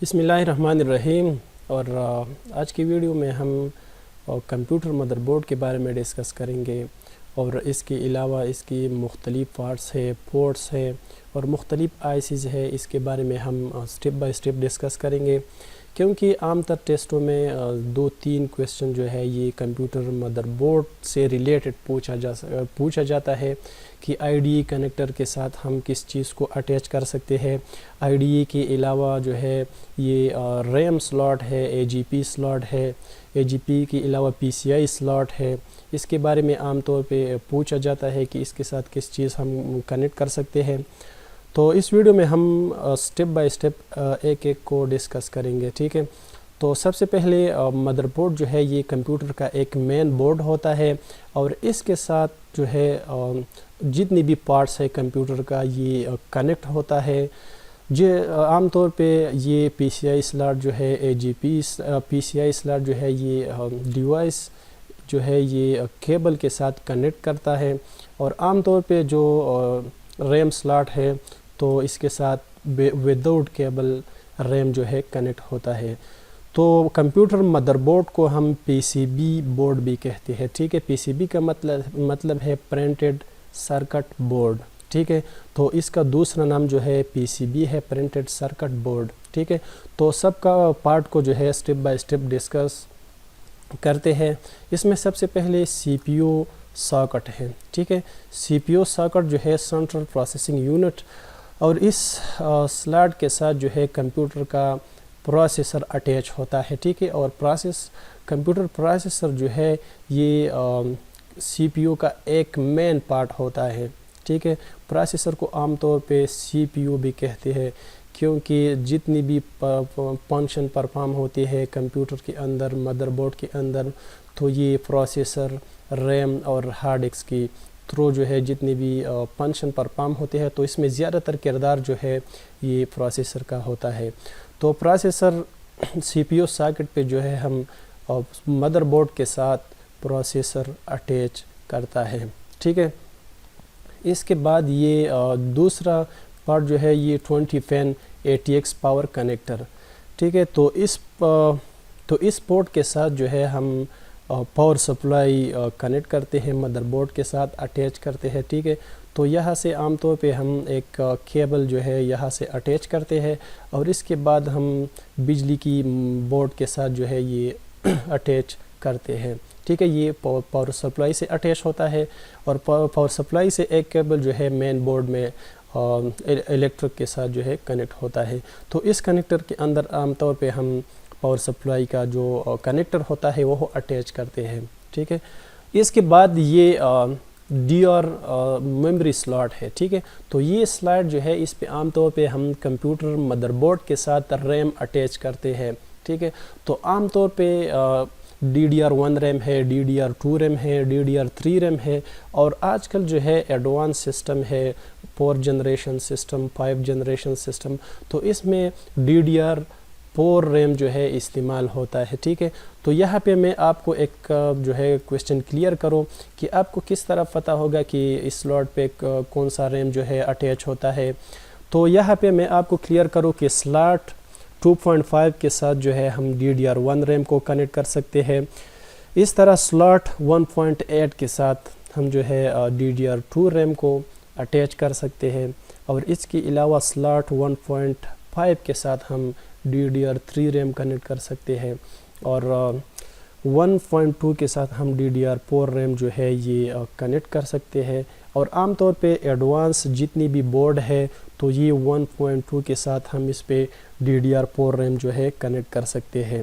بسم اللہ الرحمن الرحیم. اور آج کی ویڈیو میں ہم کمپیوٹر مدر بورڈ کے بارے میں ڈسکس کریں گے، اور اس کے علاوہ اس کی مختلف پارٹس ہے، پورٹس ہے اور مختلف آئی سیز ہے. اس کے بارے میں ہم سٹیپ بائی سٹیپ ڈسکس کریں گے، کیونکہ عام تر ٹیسٹوں میں 2-3 کویسچن جو ہے یہ کمپیوٹر مدر بورڈ سے ریلیٹڈ پوچھا جاتا ہے کہ آئی ڈی ای کنیکٹر کے ساتھ ہم کس چیز کو اٹیچ کر سکتے ہیں. آئی ڈی ای کے علاوہ جو ہے یہ ریم سلاٹ ہے، اے جی پی سلاٹ ہے، اے جی پی کے علاوہ پی سی آئی سلاٹ ہے. اس کے بارے میں عام طور پہ پوچھا جاتا ہے کہ اس کے ساتھ کس چیز ہم کنیکٹ کر سکتے ہیں. تو اس ویڈیو میں ہم سٹیپ بائی سٹیپ ایک ایک کو ڈسکس کریں گے، ٹھیک ہے. تو سب سے پہلے مدر بورڈ جو ہے یہ کمپیوٹر کا ایک مین بورڈ ہوتا ہے، اور اس کے ساتھ جو ہے جتنی بھی پارٹس ہے کمپیوٹر کا یہ کنیکٹ ہوتا ہے. عام طور پہ یہ پی سی آئی سلاٹ جو ہے، اے G P C I slot جو ہے یہ ڈیوائس جو ہے یہ کیبل کے ساتھ کنیکٹ کرتا ہے، اور عام طور پہ جو ریم سلاٹ ہے تو اس کے ساتھ وداؤٹ کیبل ریم جو ہے کنیکٹ ہوتا ہے. تو کمپیوٹر مدر بورڈ کو ہم پی سی بی بورڈ بھی کہتے ہیں، ٹھیک ہے. پی سی بی کا مطلب ہے پرنٹڈ سرکٹ بورڈ، ٹھیک ہے. تو اس کا دوسرا نام جو ہے پی سی بی ہے، پرنٹڈ سرکٹ بورڈ، ٹھیک ہے. تو سب کا پارٹ کو جو ہے سٹیپ بائی سٹیپ ڈسکس کرتے ہیں. اس میں سب سے پہلے سی پی یو ساکٹ ہے، ٹھیک ہے. سی پی یو ساکٹ جو ہے سینٹرل پروسیسنگ یونٹ، اور اس سلاٹ کے ساتھ جو ہے کمپیوٹر کا پروسیسر اٹیچ ہوتا ہے، ٹھیک ہے. اور کمپیوٹر پروسیسر جو ہے یہ سی پی یو کا ایک مین پارٹ ہوتا ہے، ٹھیک ہے. پروسیسر کو عام طور پہ سی پی یو بھی کہتے ہیں، کیونکہ جتنی بھی فنکشن پرفارم ہوتی ہے کمپیوٹر کے اندر، مدر بورڈ کے اندر، تو یہ پروسیسر، ریم اور ہارڈ ڈسک کی تھرو جو ہے جتنی بھی فنکشن پرفارم ہوتے ہیں تو اس میں زیادہ تر کردار جو ہے یہ پروسیسر کا ہوتا ہے. تو پروسیسر سی پی یو ساکٹ پہ جو ہے ہم مدر بورڈ کے ساتھ پروسیسر اٹیچ کرتا ہے، ٹھیک ہے. اس کے بعد یہ دوسرا پارٹ جو ہے یہ 20 fan A T x power connector, ٹھیک ہے. تو اس پورٹ کے ساتھ جو ہے ہم پاور سپلائی کنیکٹ کرتے ہیں، مدر بورڈ کے ساتھ اٹیچ کرتے ہیں، ٹھیک ہے. تو یہاں سے عام طور پہ ہم ایک کیبل جو ہے یہاں سے اٹیچ کرتے ہیں، اور اس کے بعد ہم بجلی کی بورڈ کے ساتھ جو ہے یہ اٹیچ کرتے ہیں، ٹھیک ہے. یہ پاور سپلائی سے اٹیچ ہوتا ہے، اور پاور سپلائی سے ایک کیبل جو ہے مین بورڈ میں الیکٹرک کے ساتھ جو ہے کنیکٹ ہوتا ہے. تو اس کنیکٹر کے اندر عام طور پہ ہم پاور سپلائی کا جو کنیکٹر ہوتا ہے وہ اٹیچ کرتے ہیں، ٹھیک ہے. اس کے بعد یہ ڈی آر میموری سلاٹ ہے، ٹھیک ہے. تو یہ سلاٹ جو ہے اس پہ عام طور پہ ہم کمپیوٹر مدر بورڈ کے ساتھ ریم اٹیچ کرتے ہیں، ٹھیک ہے. تو عام طور پہ ڈی ڈی آر 1 ریم ہے، ڈی ڈی آر 2 ریم ہے، ڈی ڈی آر 3 ریم ہے، اور آج کل جو ہے ایڈوانس سسٹم ہے، 4 جنریشن سسٹم، 5 جنریشن سسٹم. تو اس میں ڈی ڈی آر 4 ریم جو ہے استعمال ہوتا ہے، ٹھیک ہے. تو یہاں پہ میں آپ کو ایک جو ہے کویسچن کلیئر کروں کہ آپ کو کس طرح پتہ ہوگا کہ اس سلاٹ پہ کون سا ریم جو ہے اٹیچ ہوتا ہے. تو یہاں پہ میں آپ کو کلیئر کروں کہ سلاٹ 2.5 کے ساتھ جو ہے ہم ڈی ڈی آر 1 ریم کو کنیکٹ کر سکتے ہیں. اس طرح سلاٹ 1.8 کے ساتھ ہم جو ہے ڈی ڈی آر 2 ریم کو اٹیچ کر سکتے ہیں، اور اس کے علاوہ سلاٹ 1.5 کے ساتھ ہم D D R 3 RAM connect کر سکتے ہیں، اور 1.2 کے ساتھ ہم ڈی ڈی آر 4 ریم جو ہے یہ کنیکٹ کر سکتے ہیں. اور عام طور پہ ایڈوانس جتنی بھی بورڈ ہے تو یہ 1.2 کے ساتھ ہم اس پہ ڈی ڈی آر 4 ریم جو ہے کنیکٹ کر سکتے ہیں.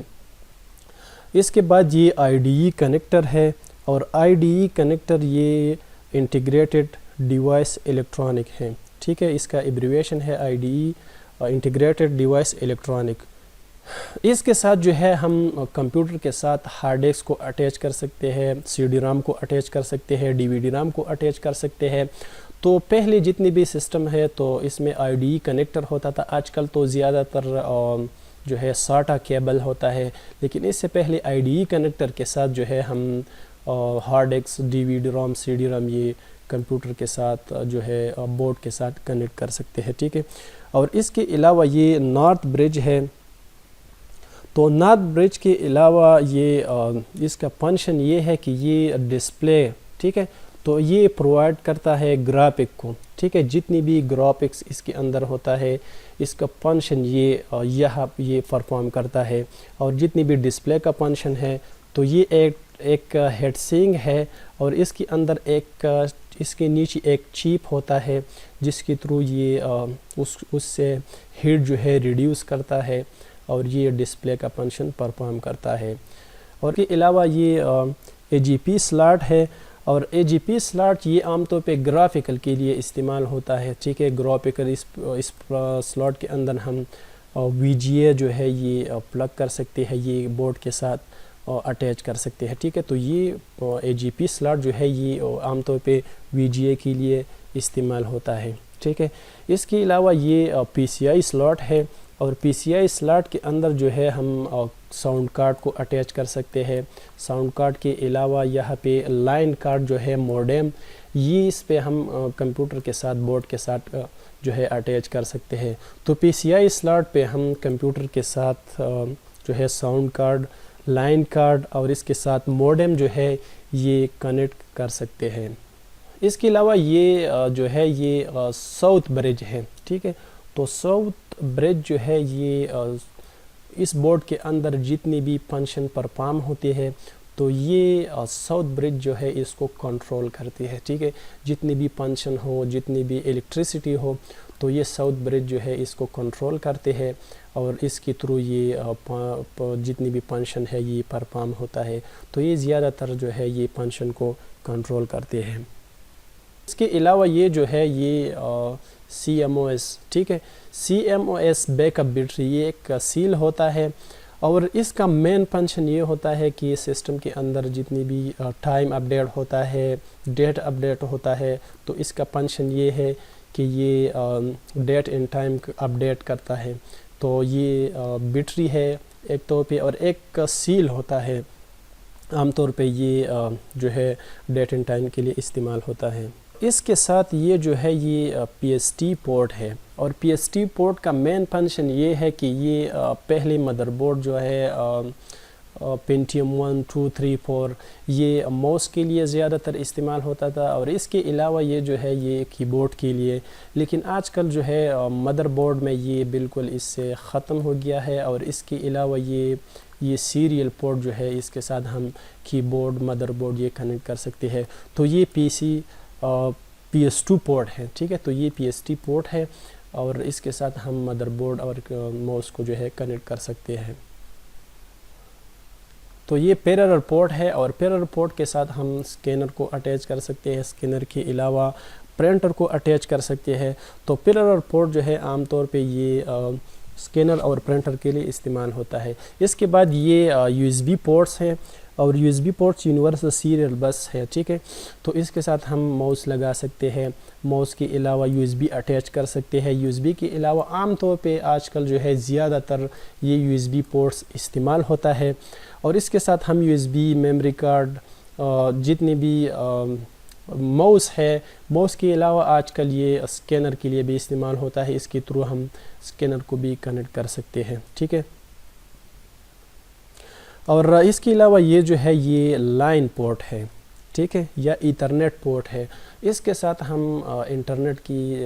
اس کے بعد یہ آئی ڈی ای کنیکٹر ہے، اور آئی ڈی ای کنیکٹر یہ انٹیگریٹڈ ڈیوائس الیکٹرانک ہے، ٹھیک ہے. اس کا ایبریویشن ہے I D E, integrated device electronic. اس کے ساتھ جو ہے ہم کمپیوٹر کے ساتھ ہارڈ ڈسک کو اٹیچ کر سکتے ہیں، سی ڈی رام کو اٹیچ کر سکتے ہیں، ڈی وی ڈی رام کو اٹیچ کر سکتے ہیں. تو پہلے جتنی بھی سسٹم ہے تو اس میں آئی ڈی ای کنیکٹر ہوتا تھا. آج کل تو زیادہ تر جو ہے ساٹا کیبل ہوتا ہے، لیکن اس سے پہلے آئی ڈی ای کنیکٹر کے ساتھ جو ہے ہم hard disk, D V D RAM, C D RAM یہ کمپیوٹر کے ساتھ جو ہے بورڈ کے ساتھ کنیکٹ کر سکتے ہیں، ٹھیک ہے. اور اس کے علاوہ یہ نارتھ برج ہے، تو نارتھ برج کے علاوہ یہ اس کا فنکشن یہ ہے کہ یہ ڈسپلے، ٹھیک ہے، تو یہ پرووائڈ کرتا ہے گرافک کو، ٹھیک ہے، جتنی بھی گرافکس اس کے اندر ہوتا ہے اس کا فنکشن یہ پرفارم کرتا ہے. اور جتنی بھی ڈسپلے کا فنکشن ہے تو یہ ایک ہیڈ سینک ہے، اور اس کے اندر اس کے نیچے ایک چیپ ہوتا ہے جس کے تھرو یہ اس سے ہیٹ جو ہے ریڈیوس کرتا ہے اور یہ ڈسپلے کا فنکشن پرفارم کرتا ہے. اور اس کے علاوہ یہ اے جی پی سلاٹ ہے، اور اے جی پی سلاٹ یہ عام طور پہ گرافیکل کے لیے استعمال ہوتا ہے، ٹھیک ہے. گرافیکل اس سلاٹ کے اندر ہم وی جی اے جو ہے یہ پلگ کر سکتے ہیں، یہ بورڈ کے ساتھ اٹیچ کر سکتے ہیں، ٹھیک ہے. تو یہ اے جی پی سلاٹ جو ہے یہ عام طور پہ وی جی اے کے لیے استعمال ہوتا ہے، ٹھیک ہے. اس کے علاوہ یہ پی سی آئی سلاٹ ہے، اور پی سی آئی سلاٹ کے اندر جو ہے ہم ساؤنڈ کارڈ کو اٹیچ کر سکتے ہیں. ساؤنڈ کارڈ کے علاوہ یہاں پہ لائن کارڈ جو ہے موڈیم، یہ اس پہ ہم کمپیوٹر کے ساتھ بورڈ کے ساتھ جو ہے اٹیچ کر سکتے ہیں. تو پی سی آئی سلاٹ پہ ہم کمپیوٹر کے ساتھ جو ہے ساؤنڈ کارڈ، لائن کارڈ اور اس کے ساتھ موڈیم جو ہے یہ کنیکٹ کر سکتے ہیں. اس کے علاوہ یہ جو ہے یہ ساؤتھ برج ہے، ٹھیک ہے. تو ساؤتھ برج جو ہے یہ اس بورڈ کے اندر جتنی بھی فنکشن پرفارم ہوتے ہیں تو یہ ساؤتھ برج جو ہے اس کو کنٹرول کرتی ہے، ٹھیک ہے. جتنی بھی فنکشن ہو، جتنی بھی الیکٹریسٹی ہو تو یہ ساؤتھ برج جو ہے اس کو کنٹرول کرتے ہیں، اور اس کے تھرو یہ جتنی بھی فنکشن ہے یہ پرفارم ہوتا ہے. تو یہ زیادہ تر جو ہے یہ فنکشن کو کنٹرول کرتے ہیں. اس کے علاوہ یہ جو ہے یہ سی ایم او ایس، ٹھیک ہے. C M O S back up battery یہ ایک سیل ہوتا ہے، اور اس کا مین فنکشن یہ ہوتا ہے کہ سسٹم کے اندر جتنی بھی ٹائم اپڈیٹ ہوتا ہے، ڈیٹ اپڈیٹ ہوتا ہے، تو اس کا فنکشن یہ ہے کہ یہ ڈیٹ ان ٹائم اپڈیٹ کرتا ہے. تو یہ بیٹری ہے ایک طور پہ، اور ایک سیل ہوتا ہے. عام طور پہ یہ جو ہے ڈیٹ ان ٹائم کے لیے استعمال ہوتا ہے. اس کے ساتھ یہ جو ہے یہ پی ایس ٹی پورٹ ہے، اور پی ایس ٹی پورٹ کا مین فنکشن یہ ہے کہ یہ پہلے مدر بورڈ جو ہے پینٹیم 1 2 3 4 یہ ماؤس کے لیے زیادہ تر استعمال ہوتا تھا، اور اس کے علاوہ یہ جو ہے یہ کی بورڈ کے لیے. لیکن آج کل جو ہے مدر بورڈ میں یہ بالکل اس سے ختم ہو گیا ہے، اور اس کے علاوہ یہ سیریل پورٹ جو ہے اس کے ساتھ ہم کی بورڈ، مدر بورڈ یہ کنیکٹ کر سکتے ہیں. تو یہ پی ایس ٹو پورٹ ہے، ٹھیک ہے. تو یہ پی ایس ٹی پورٹ ہے، اور اس کے ساتھ ہم مدر بورڈ اور ماؤس کو جو ہے کنیکٹ کر سکتے ہیں. تو یہ پیرالل پورٹ ہے، اور پیرالل پورٹ کے ساتھ ہم اسکینر کو اٹیچ کر سکتے ہیں. اسکینر کے علاوہ پرنٹر کو اٹیچ کر سکتے ہیں. تو پیرالل پورٹ جو ہے عام طور پہ یہ اسکینر اور پرنٹر کے لیے استعمال ہوتا ہے. اس کے بعد یہ یو ایس بی پورٹس ہیں، اور you S be ports universal serial بس ہے، ٹھیک ہے. تو اس کے ساتھ ہم ماؤس لگا سکتے ہیں. ماؤس کے علاوہ یو ایس بی اٹیچ کر سکتے ہیں. یو ایس بی کے علاوہ عام طور پہ آج کل جو ہے زیادہ تر یہ یو ایس بی پورٹس استعمال ہوتا ہے. اور اس کے ساتھ ہم you S be memory card, جتنی بھی ماؤس ہے، ماؤس کے علاوہ آج کل یہ اسکینر کے لیے بھی استعمال ہوتا ہے. اس کے تھرو ہم اسکینر کو بھی کنیکٹ کر سکتے ہیں، ٹھیک ہے. اور اس کے علاوہ یہ جو ہے یہ لائن پورٹ ہے، ٹھیک ہے، یا ایتھرنیٹ پورٹ ہے. اس کے ساتھ ہم انٹرنیٹ کی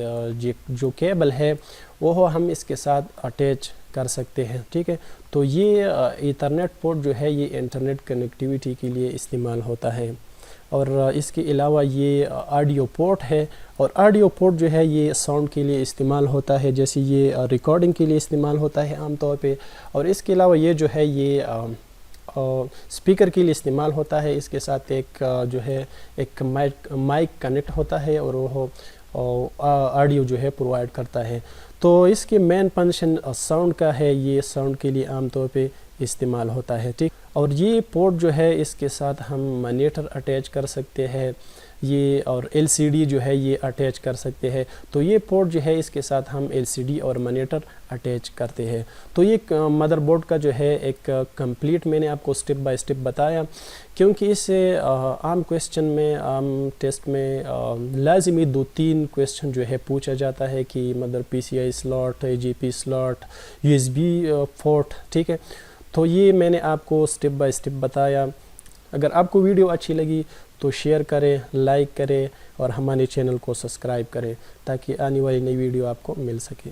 جو کیبل ہے وہ ہم اس کے ساتھ اٹیچ کر سکتے ہیں، ٹھیک ہے. تو یہ ایتھرنیٹ پورٹ جو ہے یہ انٹرنیٹ کنیکٹیویٹی کے لیے استعمال ہوتا ہے. اور اس کے علاوہ یہ آڈیو پورٹ ہے، اور آڈیو پورٹ جو ہے یہ ساؤنڈ کے لیے استعمال ہوتا ہے، جیسے یہ ریکارڈنگ کے لیے استعمال ہوتا ہے عام طور پہ. اور اس کے علاوہ یہ جو ہے یہ اسپیکر کے لیے استعمال ہوتا ہے. اس کے ساتھ ایک جو ہے ایک مائک کنیکٹ ہوتا ہے، اور وہ آڈیو جو ہے پرووائڈ کرتا ہے. تو اس کے مین فنکشن ساؤنڈ کا ہے، یہ ساؤنڈ کے لیے عام طور پہ استعمال ہوتا ہے، ٹھیک. اور یہ پورٹ جو ہے اس کے ساتھ ہم مانیٹر اٹیچ کر سکتے ہیں، یہ اور ایل سی ڈی جو ہے یہ اٹیچ کر سکتے ہیں. تو یہ پورٹ جو ہے اس کے ساتھ ہم ایل سی ڈی اور مانیٹر اٹیچ کرتے ہیں. تو یہ مدر بورڈ کا جو ہے ایک کمپلیٹ میں نے آپ کو سٹیپ بائی سٹیپ بتایا، کیونکہ اس سے عام کویسچن میں، عام ٹیسٹ میں لازمی 2-3 کویسچن جو ہے پوچھا جاتا ہے کہ mother P C I slot, A G P slot, U S B port, ٹھیک ہے. تو یہ میں نے آپ کو سٹیپ بائی سٹیپ بتایا. اگر آپ کو ویڈیو اچھی لگی تو شیئر کریں، لائک کریں اور ہمارے چینل کو سبسکرائب کریں تاکہ آنے والی نئی ویڈیو آپ کو مل سکے.